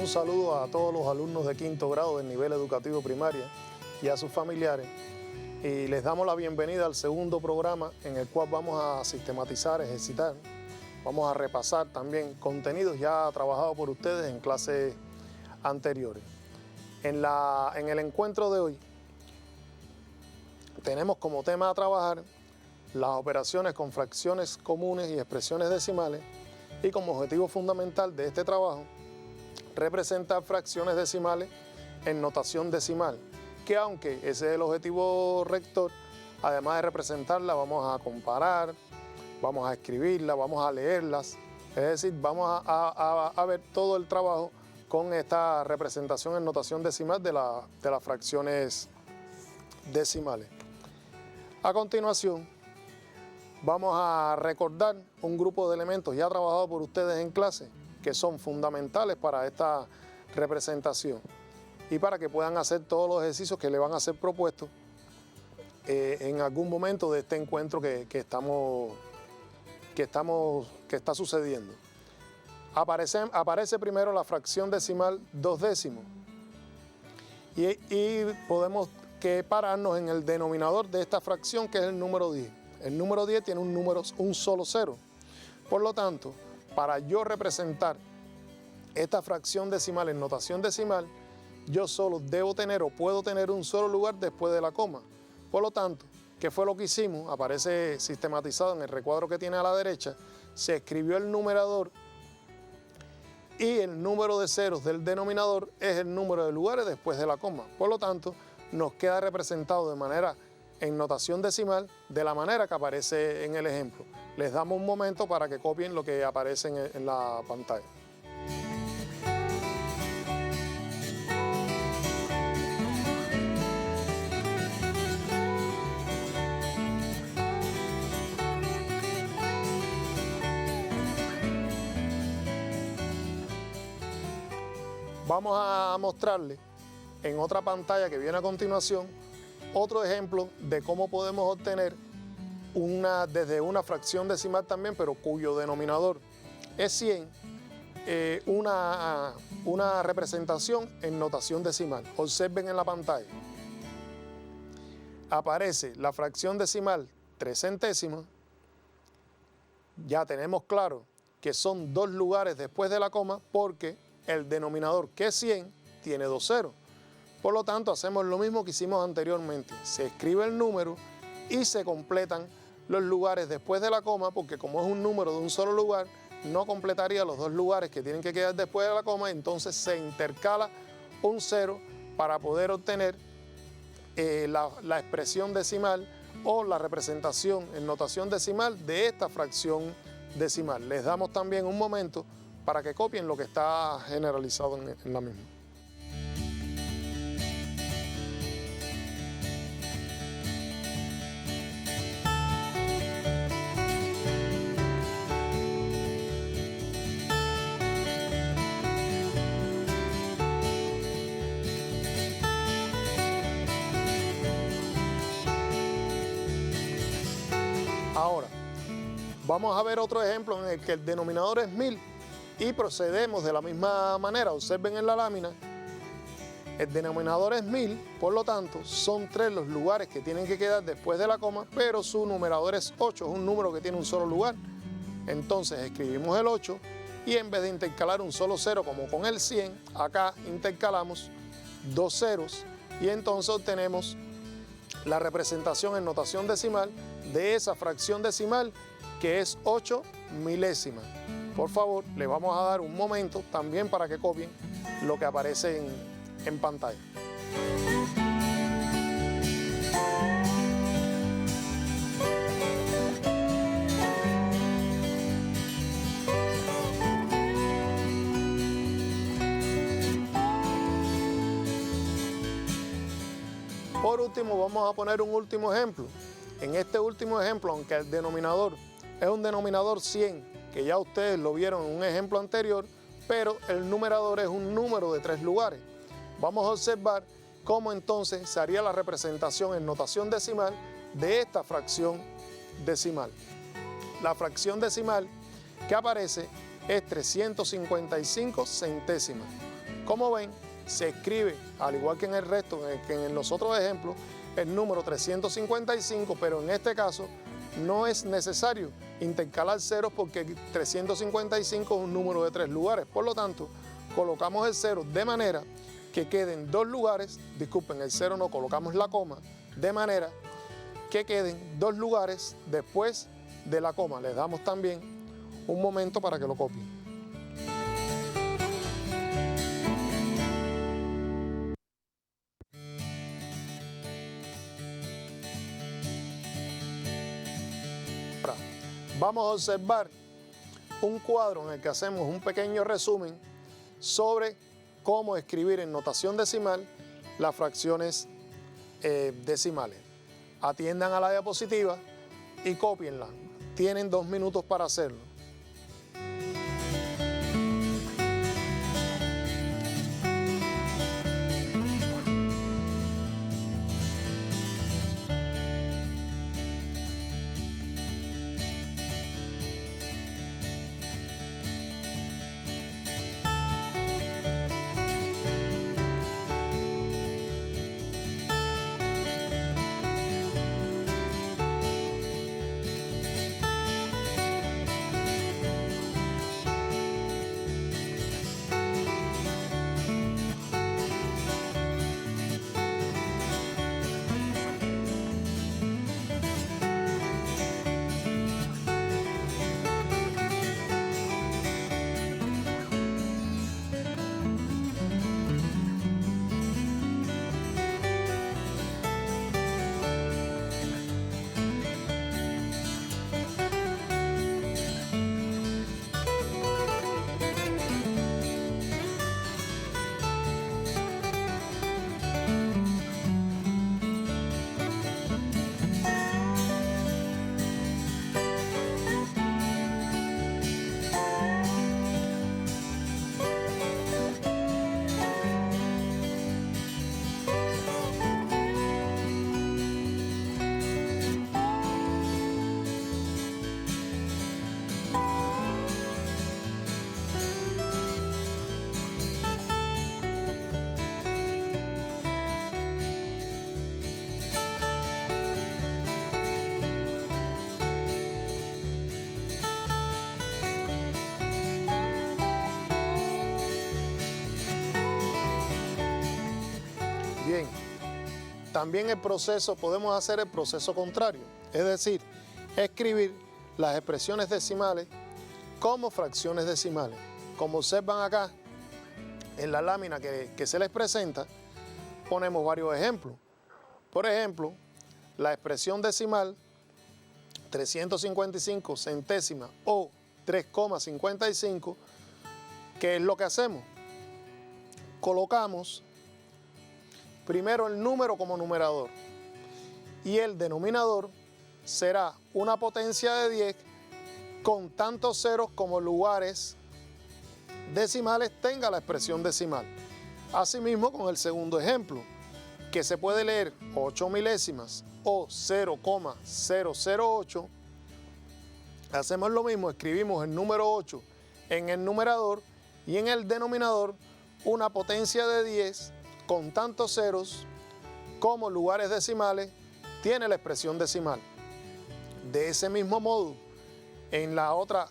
Un saludo a todos los alumnos de quinto grado del nivel educativo primaria y a sus familiares. Y les damos la bienvenida al segundo programa en el cual vamos a sistematizar, ejercitar, vamos a repasar también contenidos ya trabajados por ustedes en clases anteriores. En el encuentro de hoy tenemos como tema a trabajar las operaciones con fracciones comunes y expresiones decimales y como objetivo fundamental de este trabajo representar fracciones decimales en notación decimal, que aunque ese es el objetivo rector, además de representarla vamos a comparar, vamos a escribirla, vamos a leerlas, es decir, vamos a ver todo el trabajo con esta representación en notación decimal de las fracciones decimales. A continuación, vamos a recordar un grupo de elementos ya trabajados por ustedes en clase que son fundamentales para esta representación y para que puedan hacer todos los ejercicios que le van a ser propuestos en algún momento de este encuentro que está sucediendo. Aparece primero la fracción decimal 2/10 y podemos pararnos en el denominador de esta fracción, que es el número 10. El número 10 tiene un solo cero. Por lo tanto, para yo representar esta fracción decimal en notación decimal, yo solo debo tener o puedo tener un solo lugar después de la coma. Por lo tanto, ¿qué fue lo que hicimos? Aparece sistematizado en el recuadro que tiene a la derecha. Se escribió el numerador y el número de ceros del denominador es el número de lugares después de la coma. Por lo tanto, nos queda representado de manera en notación decimal de la manera que aparece en el ejemplo. Les damos un momento para que copien lo que aparece en la pantalla. Vamos a mostrarles en otra pantalla que viene a continuación otro ejemplo de cómo podemos obtener desde una fracción decimal también, pero cuyo denominador es 100, una representación en notación decimal. Observen en la pantalla. Aparece la fracción decimal 3 centésimos. Ya tenemos claro que son dos lugares después de la coma porque el denominador, que es 100, tiene dos ceros. Por lo tanto, hacemos lo mismo que hicimos anteriormente. Se escribe el número y se completan los lugares después de la coma, porque como es un número de un solo lugar, no completaría los dos lugares que tienen que quedar después de la coma, entonces se intercala un cero para poder obtener la expresión decimal o la representación en notación decimal de esta fracción decimal. Les damos también un momento para que copien lo que está generalizado en la misma. Ahora, vamos a ver otro ejemplo en el que el denominador es 1000 y procedemos de la misma manera. Observen en la lámina, el denominador es 1000, por lo tanto, son 3 los lugares que tienen que quedar después de la coma, pero su numerador es 8, es un número que tiene un solo lugar. Entonces escribimos el 8 y en vez de intercalar un solo cero como con el 100, acá intercalamos dos ceros y entonces obtenemos la representación en notación decimal de esa fracción decimal que es 8 milésimas. Por favor, les vamos a dar un momento también para que copien lo que aparece en pantalla. Por último, vamos a poner un último ejemplo. En este último ejemplo, aunque el denominador es un denominador 100, que ya ustedes lo vieron en un ejemplo anterior, pero el numerador es un número de 3 lugares. Vamos a observar cómo entonces se haría la representación en notación decimal de esta fracción decimal. La fracción decimal que aparece es 355 centésimas. Como ven, se escribe, al igual que en el resto, que en los otros ejemplos, el número 355, pero en este caso no es necesario intercalar ceros porque 355 es un número de 3 lugares. Por lo tanto, colocamos el 0 de manera que queden 2 lugares, disculpen, el 0 no, colocamos la coma, de manera que queden 2 lugares después de la coma. Les damos también un momento para que lo copien. Vamos a observar un cuadro en el que hacemos un pequeño resumen sobre cómo escribir en notación decimal las fracciones decimales. Atiendan a la diapositiva y cópienla. Tienen 2 minutos para hacerlo. Bien, también podemos hacer el proceso contrario, es decir, escribir las expresiones decimales como fracciones decimales. Como observan acá, en la lámina que se les presenta, ponemos varios ejemplos. Por ejemplo, la expresión decimal 355 centésimas o 3,55, ¿qué es lo que hacemos? Colocamos primero el número como numerador y el denominador será una potencia de 10 con tantos ceros como lugares decimales tenga la expresión decimal. Asimismo con el segundo ejemplo, que se puede leer 8 milésimas o 0,008, hacemos lo mismo, escribimos el número 8 en el numerador y en el denominador una potencia de 10 con tantos ceros como lugares decimales tiene la expresión decimal. De ese mismo modo, en la otra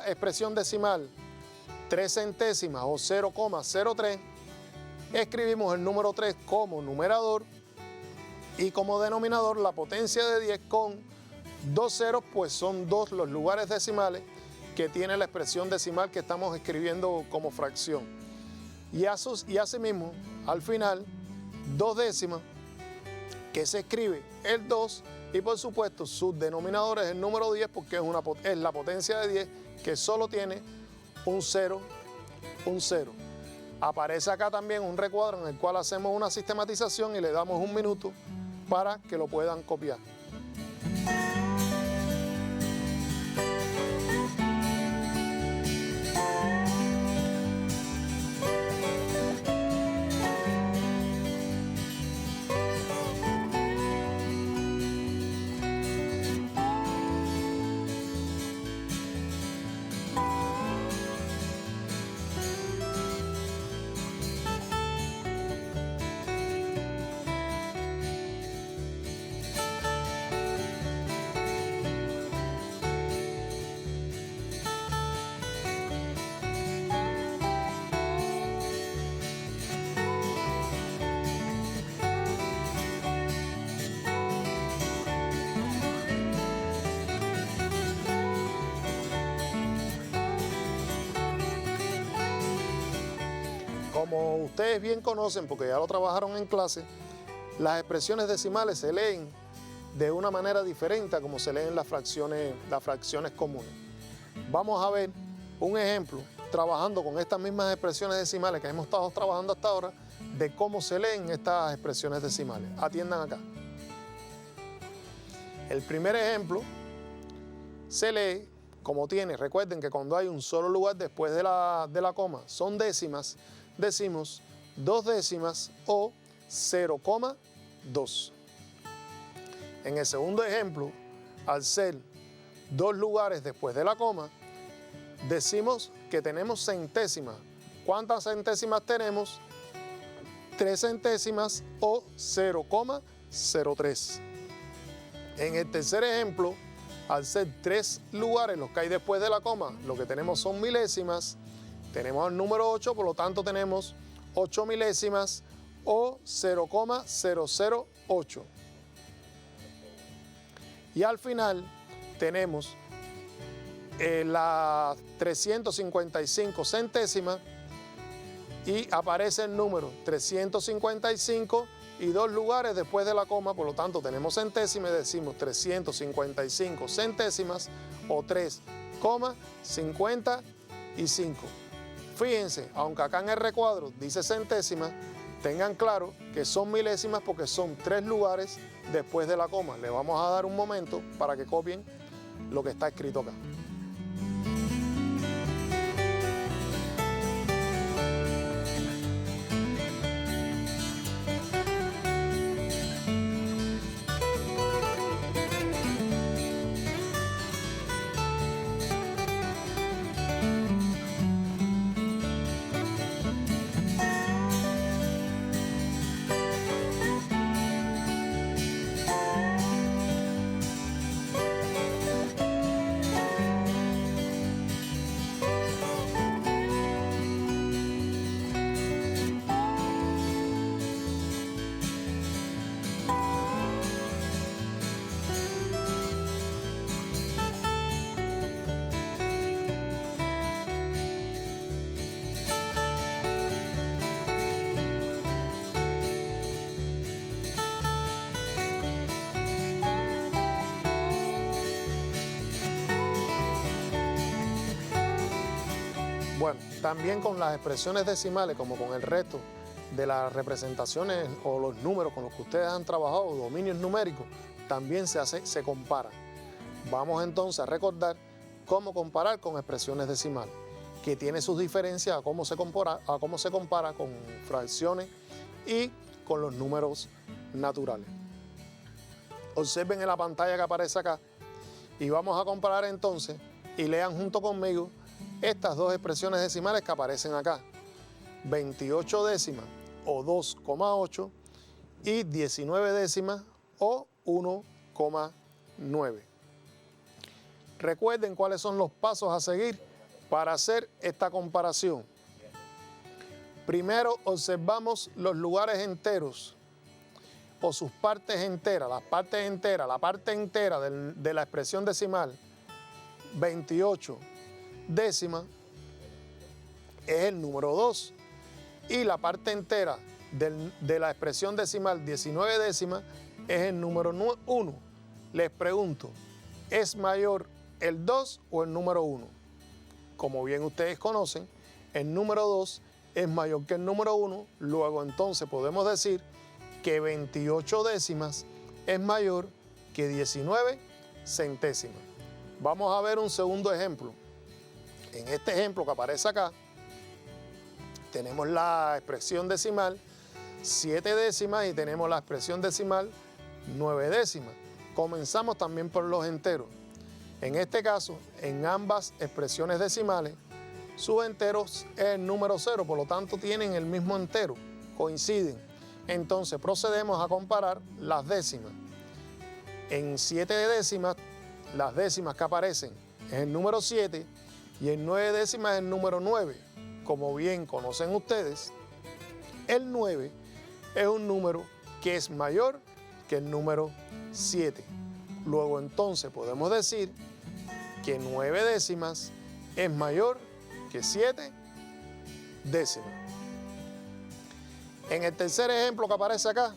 expresión decimal, 3 centésimas o 0,03, escribimos el número 3 como numerador y como denominador la potencia de 10 con 2 ceros, pues son 2 los lugares decimales que tiene la expresión decimal que estamos escribiendo como fracción. Y asimismo, al final, 2 décimas, que se escribe el 2, y por supuesto su denominador es el número 10 porque es la potencia de 10 que solo tiene un 0, un 0. Aparece acá también un recuadro en el cual hacemos una sistematización y le damos un minuto para que lo puedan copiar. Como ustedes bien conocen, porque ya lo trabajaron en clase, las expresiones decimales se leen de una manera diferente a como se leen las fracciones comunes. Vamos a ver un ejemplo trabajando con estas mismas expresiones decimales que hemos estado trabajando hasta ahora, de cómo se leen estas expresiones decimales. Atiendan acá. El primer ejemplo se lee como tiene. Recuerden que cuando hay un solo lugar después de la coma son décimas, decimos 2 décimas o 0,2. En el segundo ejemplo, al ser 2 lugares después de la coma, decimos que tenemos centésimas. ¿Cuántas centésimas tenemos? 3 centésimas o 0,03. En el tercer ejemplo, al ser 3 lugares los que hay después de la coma, lo que tenemos son milésimas. Tenemos el número 8, por lo tanto tenemos 8 milésimas o 0,008. Y al final tenemos las 355 centésimas y aparece el número 355 y 2 lugares después de la coma, por lo tanto tenemos centésimas y decimos 355 centésimas o 3,55. Fíjense, aunque acá en el recuadro dice centésimas, tengan claro que son milésimas porque son 3 lugares después de la coma. Le vamos a dar un momento para que copien lo que está escrito acá. Bueno, también con las expresiones decimales, como con el resto de las representaciones o los números con los que ustedes han trabajado, dominios numéricos, también se comparan. Vamos entonces a recordar cómo comparar con expresiones decimales, que tiene sus diferencias a cómo se compara con fracciones y con los números naturales. Observen en la pantalla que aparece acá y vamos a comparar entonces y lean junto conmigo estas 2 expresiones decimales que aparecen acá, 28 décimas o 2,8 y 19 décimas o 1,9. Recuerden cuáles son los pasos a seguir para hacer esta comparación. Primero observamos los lugares enteros o sus partes enteras, la parte entera de la expresión decimal 28 décimas es el número 2 y la parte entera de la expresión decimal 19 décimas es el número 1. Les pregunto, ¿es mayor el 2 o el número 1? Como bien ustedes conocen, el número 2 es mayor que el número 1, luego entonces podemos decir que 28 décimas es mayor que 19 centésimas. Vamos a ver un segundo ejemplo. En este ejemplo que aparece acá, tenemos la expresión decimal 7 décimas y tenemos la expresión decimal 9 décimas. Comenzamos también por los enteros. En este caso, en ambas expresiones decimales, sus enteros es el número 0, por lo tanto tienen el mismo entero, coinciden. Entonces procedemos a comparar las décimas. En 7 décimas, las décimas que aparecen es el número 7 y en 9 décimas es el número 9. Como bien conocen ustedes, el 9 es un número que es mayor que el número 7. Luego entonces podemos decir que 9 décimas es mayor que 7 décimas. En el tercer ejemplo que aparece acá,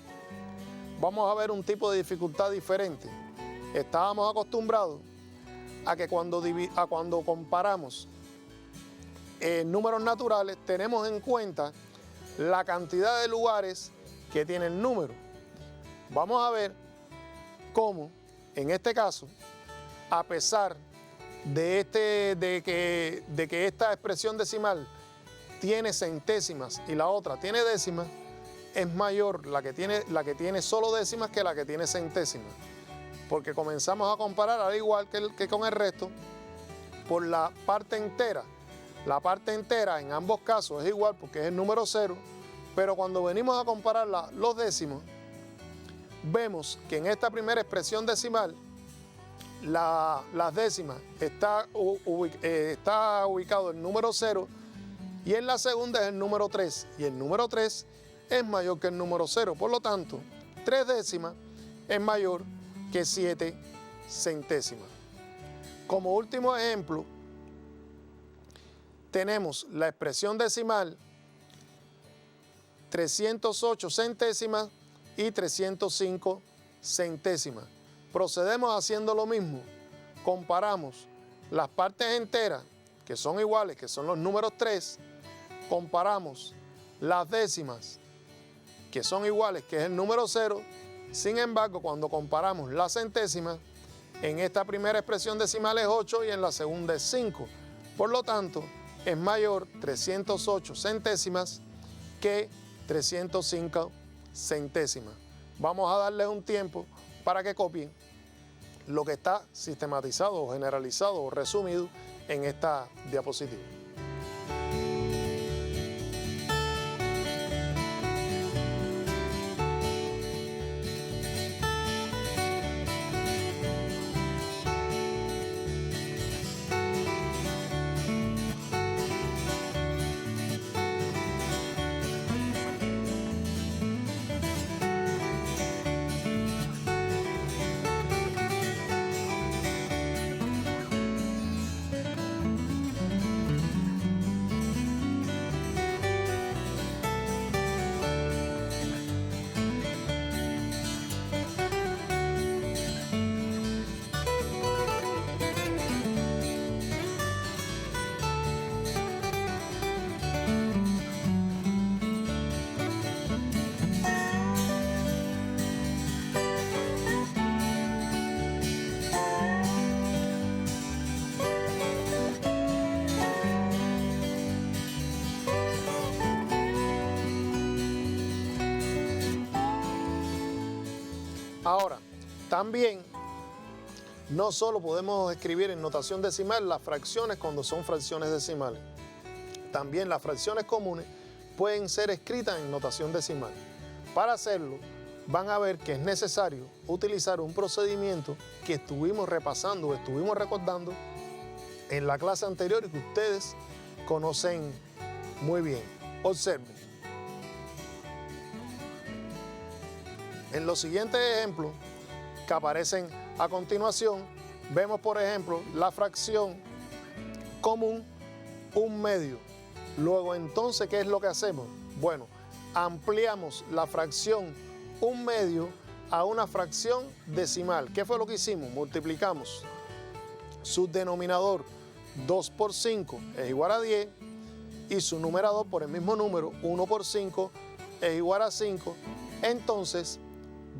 vamos a ver un tipo de dificultad diferente. Estábamos acostumbrados a que cuando comparamos números naturales, tenemos en cuenta la cantidad de lugares que tiene el número. Vamos a ver cómo, en este caso, a pesar de que esta expresión decimal tiene centésimas y la otra tiene décimas, es mayor la que tiene solo décimas que la que tiene centésimas. Porque comenzamos a comparar, al igual que con el resto, por la parte entera. La parte entera en ambos casos es igual porque es el número 0, pero cuando venimos a comparar los décimos, vemos que en esta primera expresión decimal, las décimas está ubicado el número 0 y en la segunda es el número 3. Y el número 3 es mayor que el número 0. Por lo tanto, 3 décimas es mayor que 7 centésimas. Como último ejemplo, tenemos la expresión decimal 308 centésimas y 305 centésimas. Procedemos haciendo lo mismo. Comparamos las partes enteras, que son iguales, que son los números 3. Comparamos las décimas, que son iguales, que es el número 0. Sin embargo, cuando comparamos las centésimas, en esta primera expresión decimal es 8 y en la segunda es 5. Por lo tanto, es mayor 308 centésimas que 305 centésimas. Vamos a darles un tiempo para que copien lo que está sistematizado, generalizado o resumido en esta diapositiva. Ahora, también no solo podemos escribir en notación decimal las fracciones cuando son fracciones decimales, también las fracciones comunes pueden ser escritas en notación decimal. Para hacerlo, van a ver que es necesario utilizar un procedimiento que estuvimos repasando o estuvimos recordando en la clase anterior y que ustedes conocen muy bien. Observen. En los siguientes ejemplos que aparecen a continuación, vemos por ejemplo la fracción común 1/2. Luego entonces, ¿qué es lo que hacemos? Bueno, ampliamos la fracción 1/2 a una fracción decimal. ¿Qué fue lo que hicimos? Multiplicamos su denominador 2 por 5 es igual a 10 y su numerador por el mismo número 1 por 5 es igual a 5. Entonces,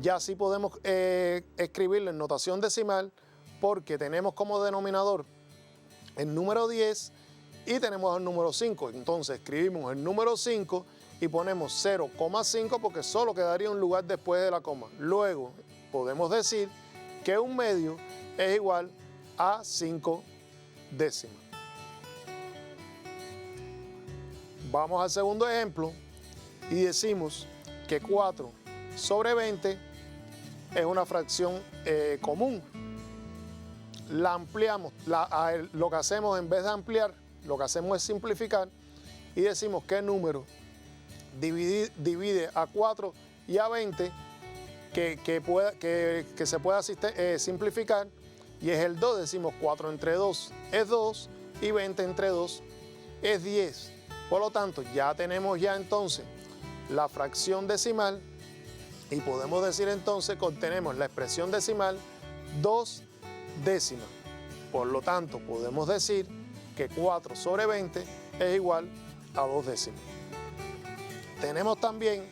ya sí podemos escribirlo en notación decimal porque tenemos como denominador el número 10 y tenemos el número 5. Entonces escribimos el número 5 y ponemos 0,5 porque solo quedaría un lugar después de la coma. Luego podemos decir que 1/2 es igual a 5 décimas. Vamos al segundo ejemplo y decimos que 4 sobre 20 es una fracción común. La ampliamos, lo que hacemos en vez de ampliar, lo que hacemos es simplificar y decimos que el número divide a 4 y a 20 que se pueda simplificar y es el 2. Decimos 4 entre 2 es 2 y 20 entre 2 es 10. Por lo tanto, ya tenemos entonces la fracción decimal y podemos decir entonces que obtenemos la expresión decimal 2 décimas. Por lo tanto, podemos decir que 4 sobre 20 es igual a 2 décimas. Tenemos también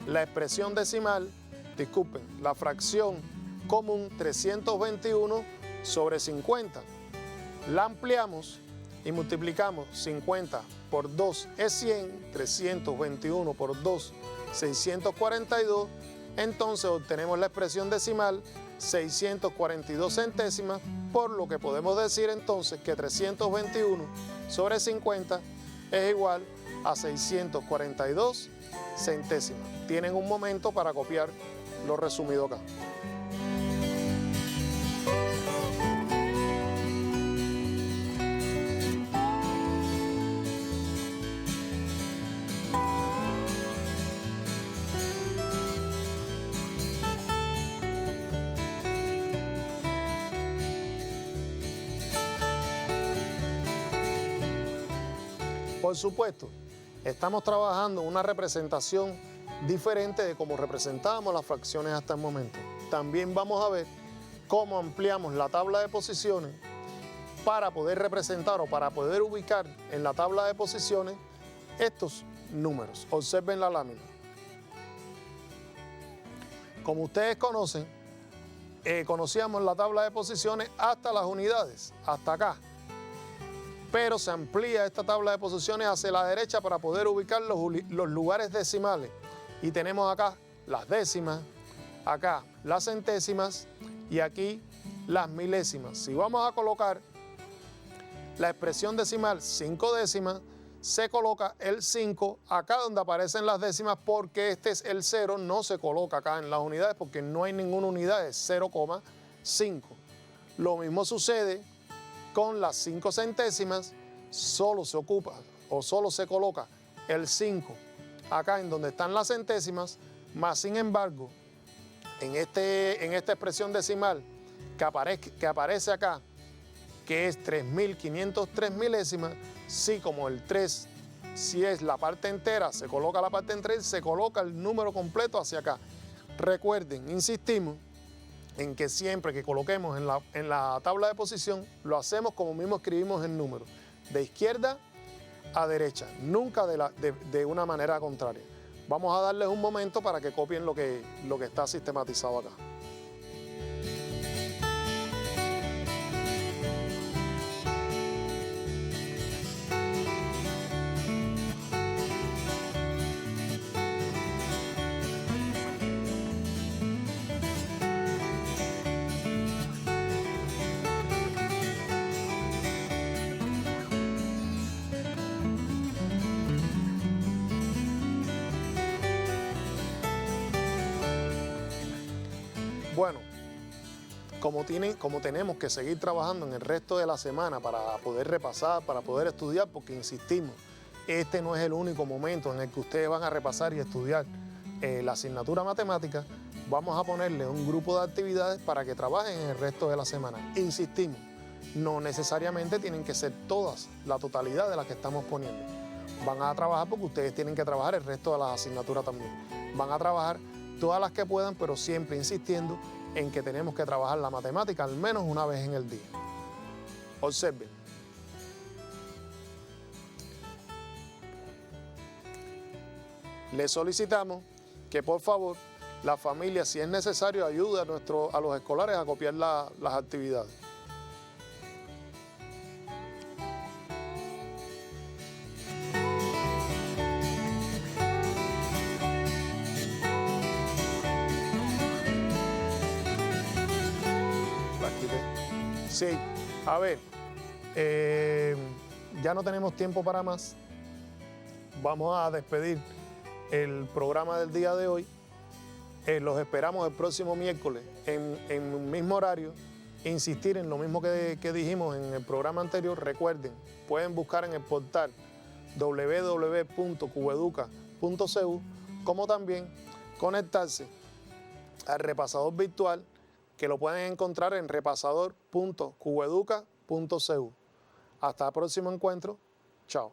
la expresión decimal, la fracción común 321 sobre 50. La ampliamos y multiplicamos 50 por 2 es 100, 321 por 2, 642. Entonces obtenemos la expresión decimal 642 centésimas, por lo que podemos decir entonces que 321 sobre 50 es igual a 642 centésimas. Tienen un momento para copiar lo resumido acá. Por supuesto, estamos trabajando una representación diferente de cómo representábamos las fracciones hasta el momento. También vamos a ver cómo ampliamos la tabla de posiciones para poder representar o para poder ubicar en la tabla de posiciones estos números. Observen la lámina. Como ustedes conocen, conocíamos la tabla de posiciones hasta las unidades, hasta acá. Pero se amplía esta tabla de posiciones hacia la derecha para poder ubicar los lugares decimales. Y tenemos acá las décimas, acá las centésimas y aquí las milésimas. Si vamos a colocar la expresión decimal 5 décimas, se coloca el 5 acá donde aparecen las décimas, porque este es el 0, no se coloca acá en las unidades porque no hay ninguna unidad, es 0,5. Lo mismo sucede con las 5 centésimas, solo se ocupa o solo se coloca el 5 acá en donde están las centésimas, más sin embargo, en esta expresión decimal que aparece acá, que es 3.503 milésimas, sí, como el 3, si es la parte entera, se coloca la parte entera y se coloca el número completo hacia acá. Recuerden, insistimos en que siempre que coloquemos en la tabla de posición, lo hacemos como mismo escribimos el número, de izquierda a derecha, nunca de una manera contraria. Vamos a darles un momento para que copien lo que está sistematizado acá. Bueno, como tenemos que seguir trabajando en el resto de la semana para poder repasar, para poder estudiar, porque insistimos, este no es el único momento en el que ustedes van a repasar y estudiar la asignatura matemática, vamos a ponerle un grupo de actividades para que trabajen en el resto de la semana. Insistimos, no necesariamente tienen que ser todas, la totalidad de las que estamos poniendo. Van a trabajar porque ustedes tienen que trabajar el resto de las asignaturas también. Van a trabajar todas las que puedan, pero siempre insistiendo en que tenemos que trabajar la matemática al menos una vez en el día. Observen. Les solicitamos que por favor la familia, si es necesario, ayude a los escolares a copiar las actividades. Sí, a ver, ya no tenemos tiempo para más. Vamos a despedir el programa del día de hoy. Los esperamos el próximo miércoles en el mismo horario. Insistir en lo mismo que dijimos en el programa anterior. Recuerden, pueden buscar en el portal www.cubeduca.cu, como también conectarse al repasador virtual, que lo pueden encontrar en repasador.cubeduca.cu. Hasta el próximo encuentro. Chao.